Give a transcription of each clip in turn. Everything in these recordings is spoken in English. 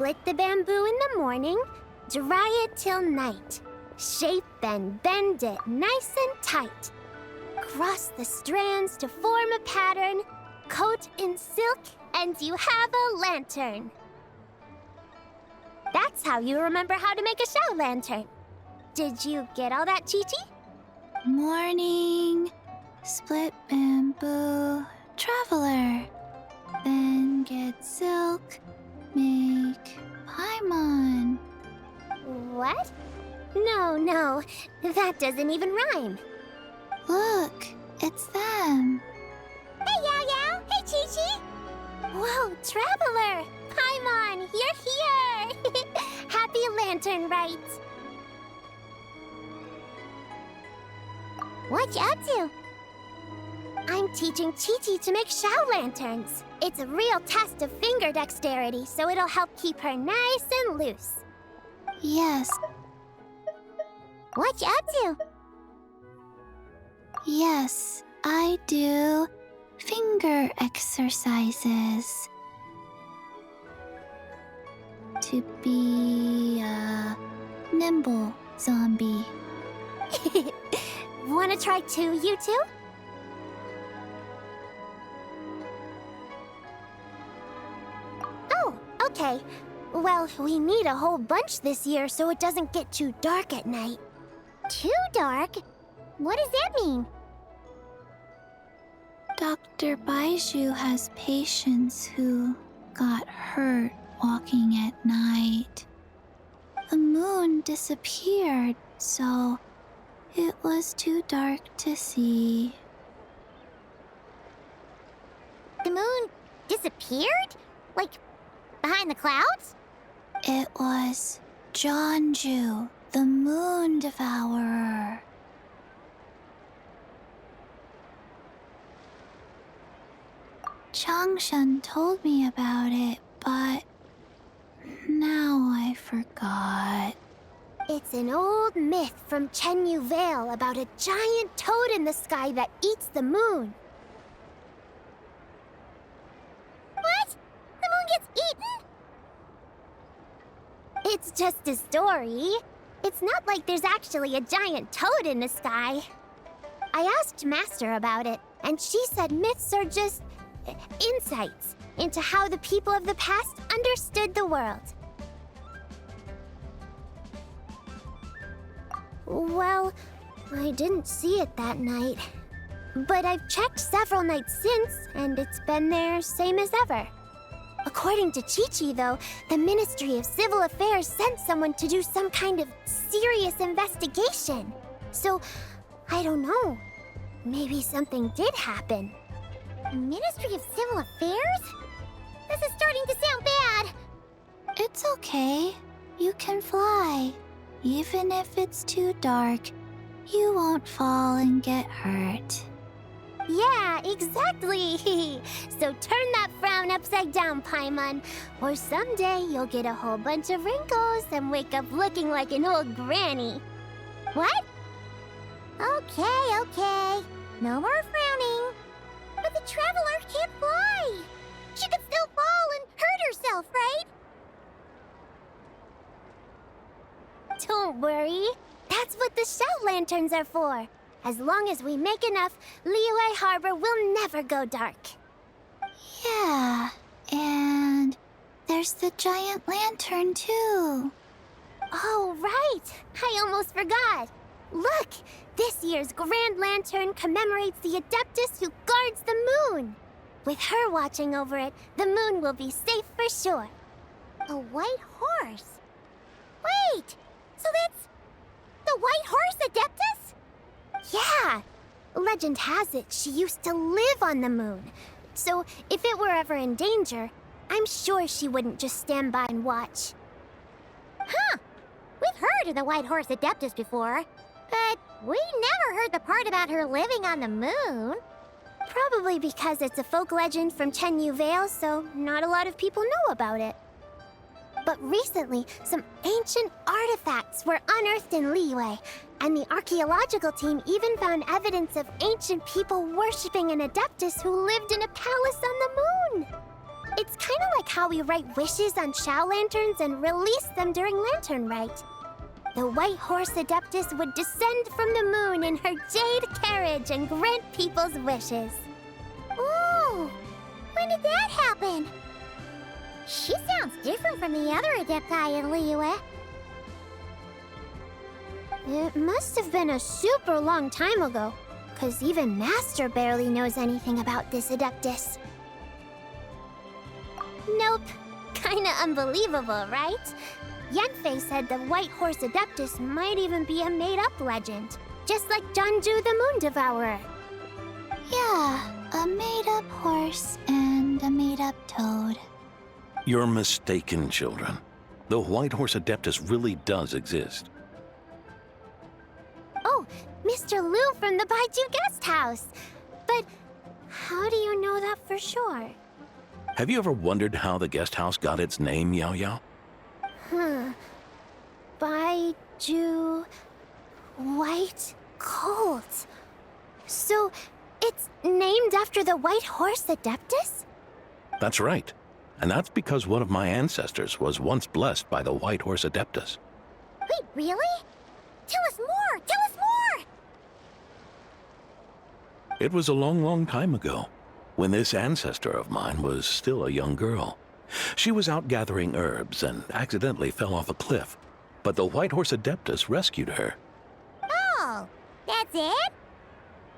Split the bamboo in the morning, dry it till night. Shape and bend it nice and tight. Cross the strands to form a pattern, coat in silk, and you have a lantern. That's how you remember how to make a show lantern. Did you get all that, Chi-Chi? Morning, split bamboo, traveler. Then get silk, make paimon. What? No, that doesn't even rhyme. Look, it's them. Hey, Yao Yao! Hey, Chi-Chi! Whoa, Traveler! Paimon, you're here! Happy Lantern Rites! What you up to? I'm teaching Chi-Chi to make Shao lanterns. It's a real test of finger dexterity, so it'll help keep her nice and loose. Yes, What you up to? yes, I do finger exercises. To be a nimble zombie. Wanna try too, you two? Oh, okay. Well, we need a whole bunch this year so it doesn't get too dark at night. Too dark? What does that mean? Dr. Baiju has patients who got hurt walking at night. The moon disappeared, so it was too dark to see. The moon disappeared? Like, behind the clouds? It was Jeonju, the moon devourer. Changshan told me about it, but now I forgot. It's an old myth from Chenyu Vale about a giant toad in the sky that eats the moon. What? The moon gets eaten? It's just a story. It's not like there's actually a giant toad in the sky. I asked Master about it, and she said myths are just insights into how the people of the past understood the world. Well, I didn't see it that night. But I've checked several nights since, and it's been there same as ever. According to Chi-Chi, though, the Ministry of Civil Affairs sent someone to do some kind of serious investigation. So, I don't know. Maybe something did happen. Ministry of Civil Affairs? This is starting to sound bad. It's okay. You can fly. Even if it's too dark, you won't fall and get hurt. Yeah, exactly. So turn that frown upside down, Paimon, or someday you'll get a whole bunch of wrinkles and wake up looking like an old granny. What? Okay. No more frowning. But the Traveler can't fly. She could still fall and hurt herself, right? Don't worry. That's what the Shell Lanterns are for. As long as we make enough, Liyue Harbor will never go dark. Yeah, and there's the giant lantern too. Oh, right! I almost forgot. Look! This year's Grand Lantern commemorates the Adeptus who guards the moon. With her watching over it, the moon will be safe for sure. A white horse? Wait! So that's the White Horse Adeptus? Yeah! Legend has it she used to live on the moon. So if it were ever in danger, I'm sure she wouldn't just stand by and watch. Huh! We've heard of the White Horse Adeptus before, but we never heard the part about her living on the moon. Probably because it's a folk legend from Chenyu Vale, so not a lot of people know about it. But recently, some ancient artifacts were unearthed in Liyue, and the archaeological team even found evidence of ancient people worshipping an Adeptus who lived in a palace on the moon. It's kind of like how we write wishes on Shao lanterns and release them during Lantern Rite. The White Horse Adeptus would descend from the moon in her jade carriage and grant people's wishes. Ooh! When did that happen? She sounds different from the other Adepti in Liyue. It must have been a super long time ago, 'cause even Master barely knows anything about this Adeptus. Nope. Kinda unbelievable, right? Yanfei said the White Horse Adeptus might even be a made-up legend, just like Janju the Moon Devourer. Yeah, a made-up horse and a made-up toad. You're mistaken, children. The White Horse Adeptus really does exist. Oh, Mr. Liu from the Baiju Guest House. But how do you know that for sure? Have you ever wondered how the guest house got its name, Yao Yao? Baiju... White Colt. So, it's named after the White Horse Adeptus? That's right. And that's because one of my ancestors was once blessed by the White Horse Adeptus. Wait, really? Tell us more! Tell us more! It was a long, long time ago, when this ancestor of mine was still a young girl. She was out gathering herbs and accidentally fell off a cliff, but the White Horse Adeptus rescued her. Oh, that's it?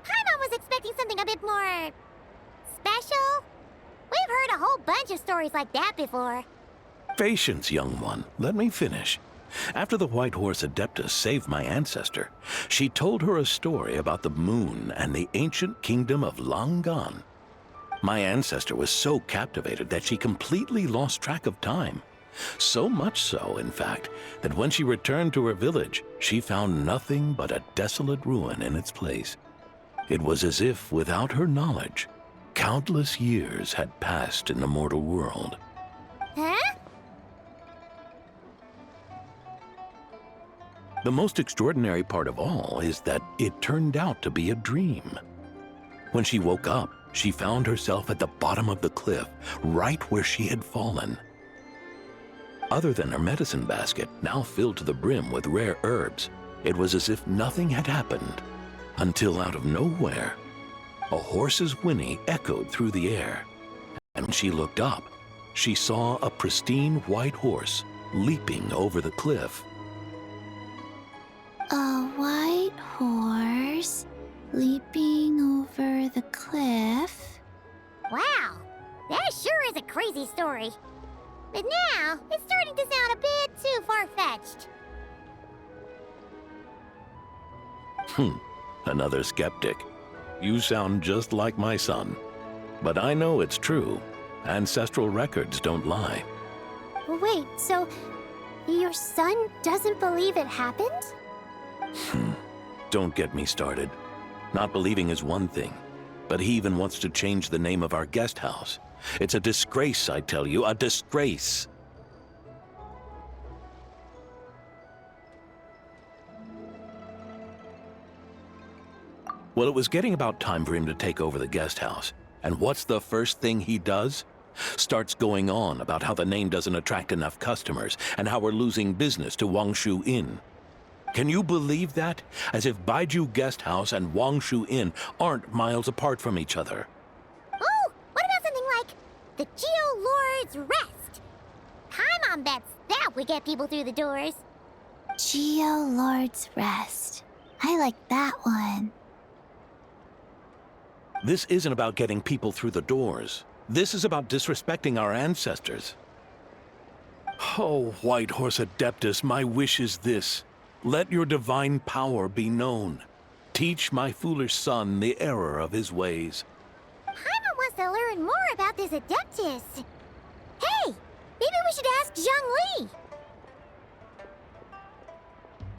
Paimon was expecting something a bit more... special? We've heard a whole bunch of stories like that before. Patience, young one. Let me finish. After the White Horse Adeptus saved my ancestor, she told her a story about the moon and the ancient kingdom of Langan. My ancestor was so captivated that she completely lost track of time. So much so, in fact, that when she returned to her village, she found nothing but a desolate ruin in its place. It was as if, without her knowledge, countless years had passed in the mortal world. Huh? The most extraordinary part of all is that it turned out to be a dream. When she woke up, she found herself at the bottom of the cliff, right where she had fallen. Other than her medicine basket, now filled to the brim with rare herbs, it was as if nothing had happened, until out of nowhere, a horse's whinny echoed through the air. And when she looked up, she saw a pristine white horse leaping over the cliff. A white horse leaping over the cliff? Wow, that sure is a crazy story. But now, it's starting to sound a bit too far-fetched. Another skeptic. You sound just like my son. But I know it's true. Ancestral records don't lie. Wait, so your son doesn't believe it happened? Don't get me started. Not believing is one thing, but he even wants to change the name of our guest house. It's a disgrace, I tell you, a disgrace. Well, it was getting about time for him to take over the guest house. And what's the first thing he does? Starts going on about how the name doesn't attract enough customers and how we're losing business to Wangshu Inn. Can you believe that? As if Baiju Guest House and Wangshu Inn aren't miles apart from each other. Oh, what about something like the Geo Lord's Rest? Paimon bets that would get people through the doors. Geo Lord's Rest. I like that one. This isn't about getting people through the doors. This is about disrespecting our ancestors. Oh, White Horse Adeptus, my wish is this. Let your divine power be known. Teach my foolish son the error of his ways. Paimon wants to learn more about this Adeptus. Hey, maybe we should ask Zhang Li.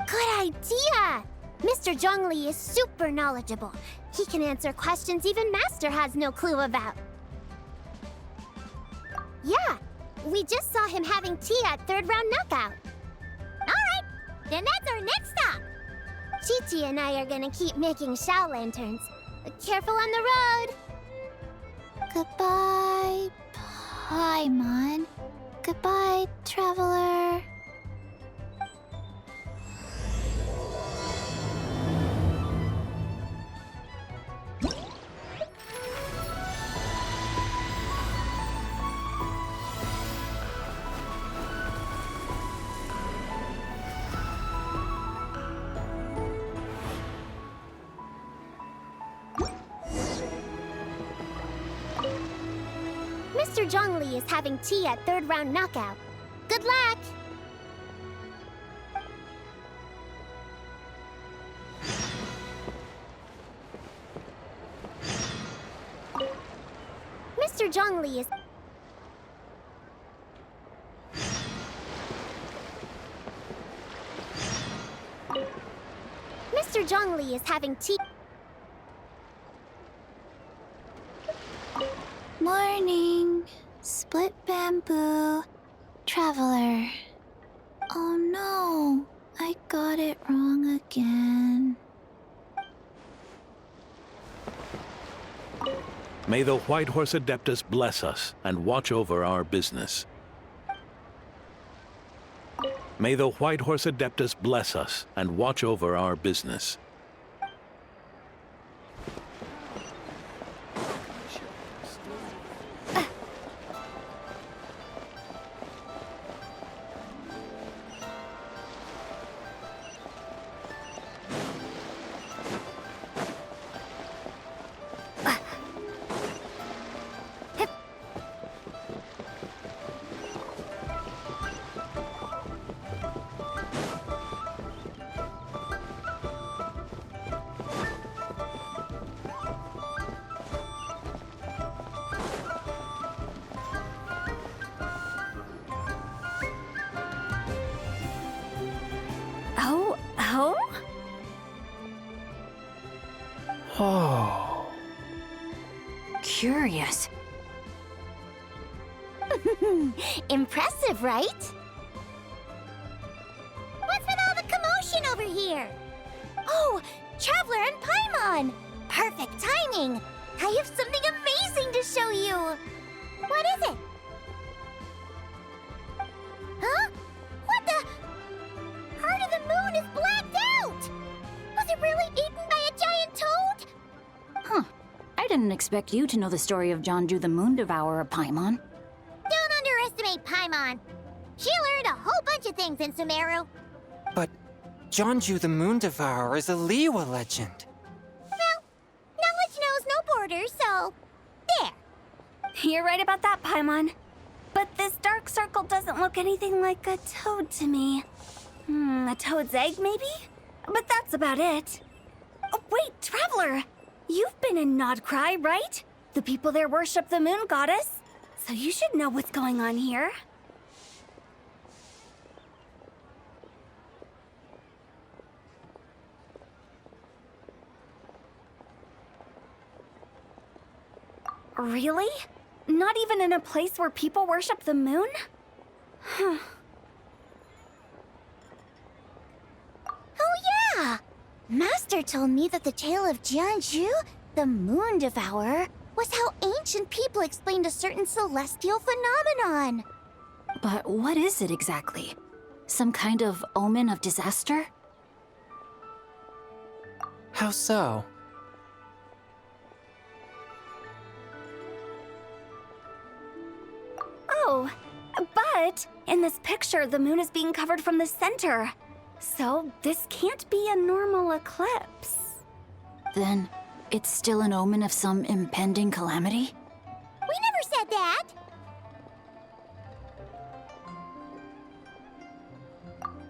Good idea! Mr. Zhongli is super knowledgeable. He can answer questions even Master has no clue about. Yeah, we just saw him having tea at third round knockout. Alright, then that's our next stop. Chi-Chi and I are gonna keep making Shao lanterns. Careful on the road! Goodbye, Paimon. Goodbye, traveler. Mr. Zhongli is having tea at third round knockout. Good luck! Mr. Zhongli is... Mr. Zhongli is having tea... Morning. Split bamboo. Traveler. Oh no. I got it wrong again. May the White Horse Adeptus bless us and watch over our business. May the White Horse Adeptus bless us and watch over our business. Oh. Curious. Impressive, right? What's with all the commotion over here? Oh, Traveler and Paimon! Perfect timing! I have something amazing to show you! What is it? Huh? What the? Heart of the Moon is blacked out! Was it really eaten by a giant toad? Huh. I didn't expect you to know the story of Jonju the Moon Devourer, Paimon. Don't underestimate Paimon. She learned a whole bunch of things in Sumeru. But Jonju the Moon Devourer is a Liyue legend. Well, knowledge knows no borders, so there. You're right about that, Paimon. But this dark circle doesn't look anything like a toad to me. A toad's egg, maybe? But that's about it. Oh, wait, Traveler! You've been in Nodcry, right? The people there worship the moon goddess. So you should know what's going on here. Really? Not even in a place where people worship the moon? Huh. Oh yeah! Master told me that the tale of Jianzhu, the Moon Devourer, was how ancient people explained a certain celestial phenomenon. But what is it exactly? Some kind of omen of disaster? How so? Oh, but in this picture, the moon is being covered from the center. So this can't be a normal eclipse. Then it's still an omen of some impending calamity? We never said that.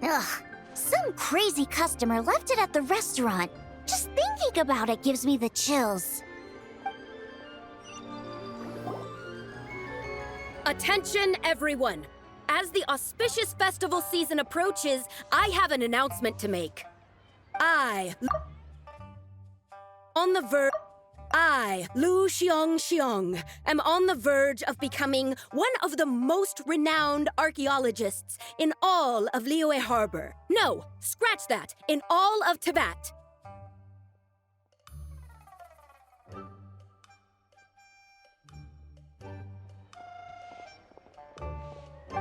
Ugh, some crazy customer left it at the restaurant. Just thinking about it gives me the chills. Attention, everyone! As the auspicious festival season approaches, I have an announcement to make. Lu Xiong, am on the verge of becoming one of the most renowned archaeologists in all of Liyue Harbor. No, scratch that, in all of Tibet.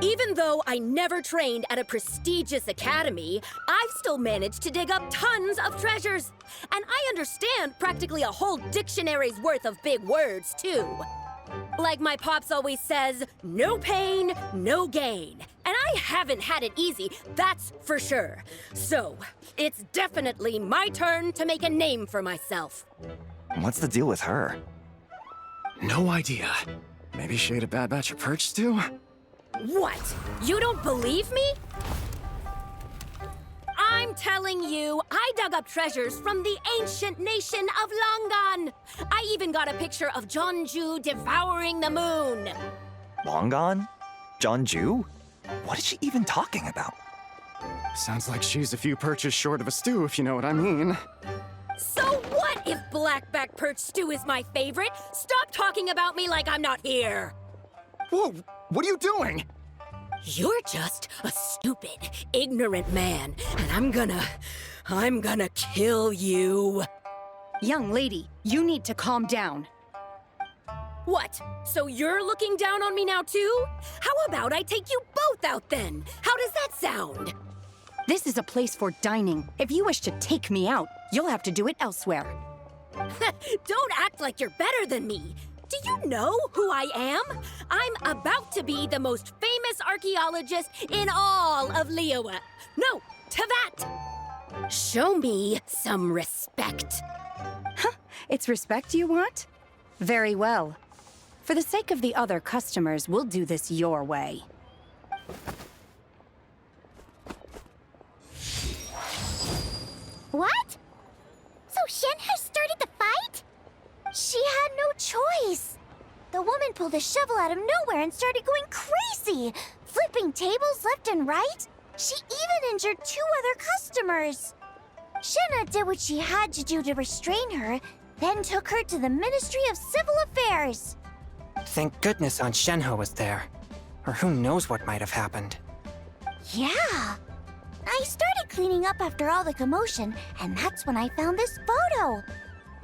Even though I never trained at a prestigious academy, I've still managed to dig up tons of treasures. And I understand practically a whole dictionary's worth of big words, too. Like my pops always says, no pain, no gain. And I haven't had it easy, that's for sure. So, it's definitely my turn to make a name for myself. What's the deal with her? No idea. Maybe she ate a bad batch of perch stew? What? You don't believe me? I'm telling you, I dug up treasures from the ancient nation of Longan. I even got a picture of Jeonju devouring the moon. Long gone? Jeonju? What is she even talking about? Sounds like she's a few perches short of a stew, if you know what I mean. So what if blackback perch stew is my favorite? Stop talking about me like I'm not here. Whoa, what are you doing? You're just a stupid, ignorant man, and I'm gonna kill you. Young lady, you need to calm down. What? So you're looking down on me now too? How about I take you both out then? How does that sound? This is a place for dining. If you wish to take me out, you'll have to do it elsewhere. Don't act like you're better than me. Do you know who I am? I'm about to be the most famous archaeologist in all of Liyue. No, to that! Show me some respect. It's respect you want? Very well. For the sake of the other customers, we'll do this your way. What? So Shen has started the fight? She had no choice. The woman pulled a shovel out of nowhere and started going crazy, flipping tables left and right. She even injured 2 other customers. Shenna did what she had to do to restrain her, then took her to the Ministry of Civil Affairs. Thank goodness Aunt Shenhe was there. Or who knows what might have happened. Yeah. I started cleaning up after all the commotion, and that's when I found this photo.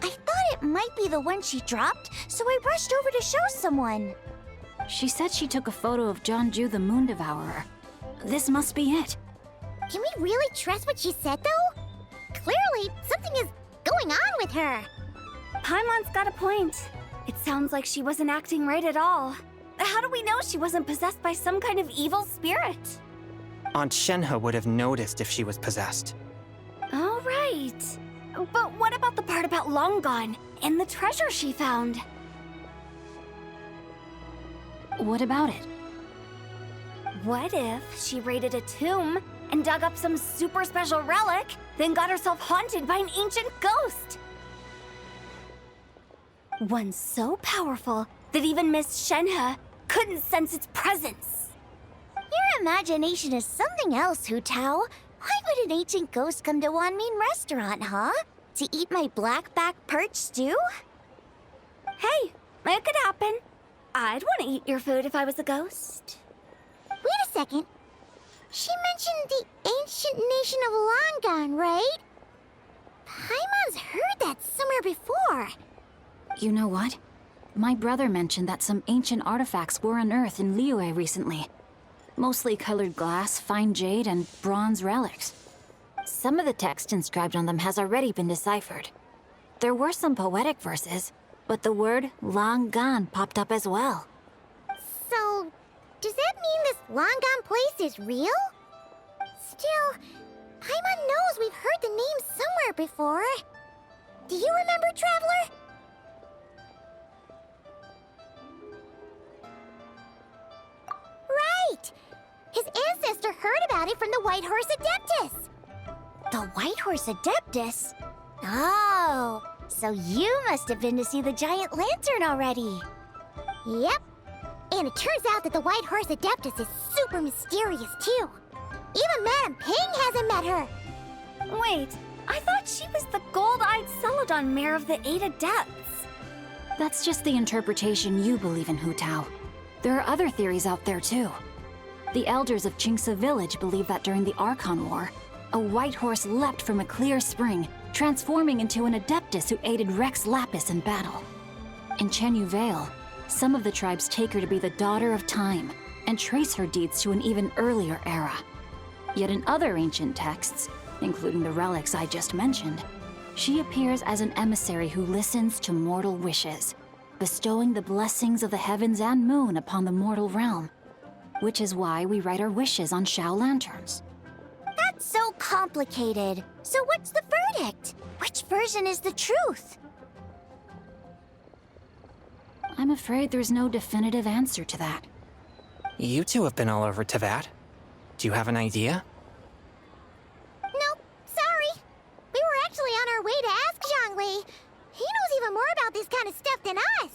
I thought it might be the one she dropped, so I rushed over to show someone. She said she took a photo of Jeonju the Moon Devourer. This must be it. Can we really trust what she said, though? Clearly, something is going on with her. Paimon's got a point. It sounds like she wasn't acting right at all. How do we know she wasn't possessed by some kind of evil spirit? Aunt Shenhe would have noticed if she was possessed. All right. But what about the part about Long Gone and the treasure she found? What about it? What if she raided a tomb and dug up some super special relic, then got herself haunted by an ancient ghost? One so powerful that even Miss Shenhe couldn't sense its presence. Your imagination is something else, Hu Tao. Why would an ancient ghost come to Wanmin restaurant, huh? To eat my blackback perch stew? Hey, it could happen. I'd want to eat your food if I was a ghost. Wait a second. She mentioned the ancient nation of Longan, right? Paimon's heard that somewhere before. You know what? My brother mentioned that some ancient artifacts were unearthed in Liyue recently. Mostly colored glass, fine jade, and bronze relics. Some of the text inscribed on them has already been deciphered. There were some poetic verses, but the word long gone popped up as well. So, does that mean this Longan place is real? Still, Paimon knows we've heard the name somewhere before. Do you remember, Traveler? Right! His ancestor heard about it from the White Horse Adeptus. The White Horse Adeptus? Oh, so you must have been to see the giant lantern already. Yep. And it turns out that the White Horse Adeptus is super mysterious, too. Even Madame Ping hasn't met her. Wait, I thought she was the gold-eyed Celadon mare of the 8 Adepts. That's just the interpretation you believe in, Hu Tao. There are other theories out there, too. The elders of Qingce village believe that during the Archon War, a white horse leapt from a clear spring, transforming into an Adeptus who aided Rex Lapis in battle. In Chenyu Vale, some of the tribes take her to be the daughter of time, and trace her deeds to an even earlier era. Yet in other ancient texts, including the relics I just mentioned, she appears as an emissary who listens to mortal wishes, bestowing the blessings of the heavens and moon upon the mortal realm, which is why we write our wishes on Shao lanterns. That's so complicated. So what's the verdict? Which version is the truth? I'm afraid there's no definitive answer to that. You two have been all over Teyvat. Do you have an idea? Nope, sorry. We were actually on our way to ask Zhongli. He knows even more about this kind of stuff than us.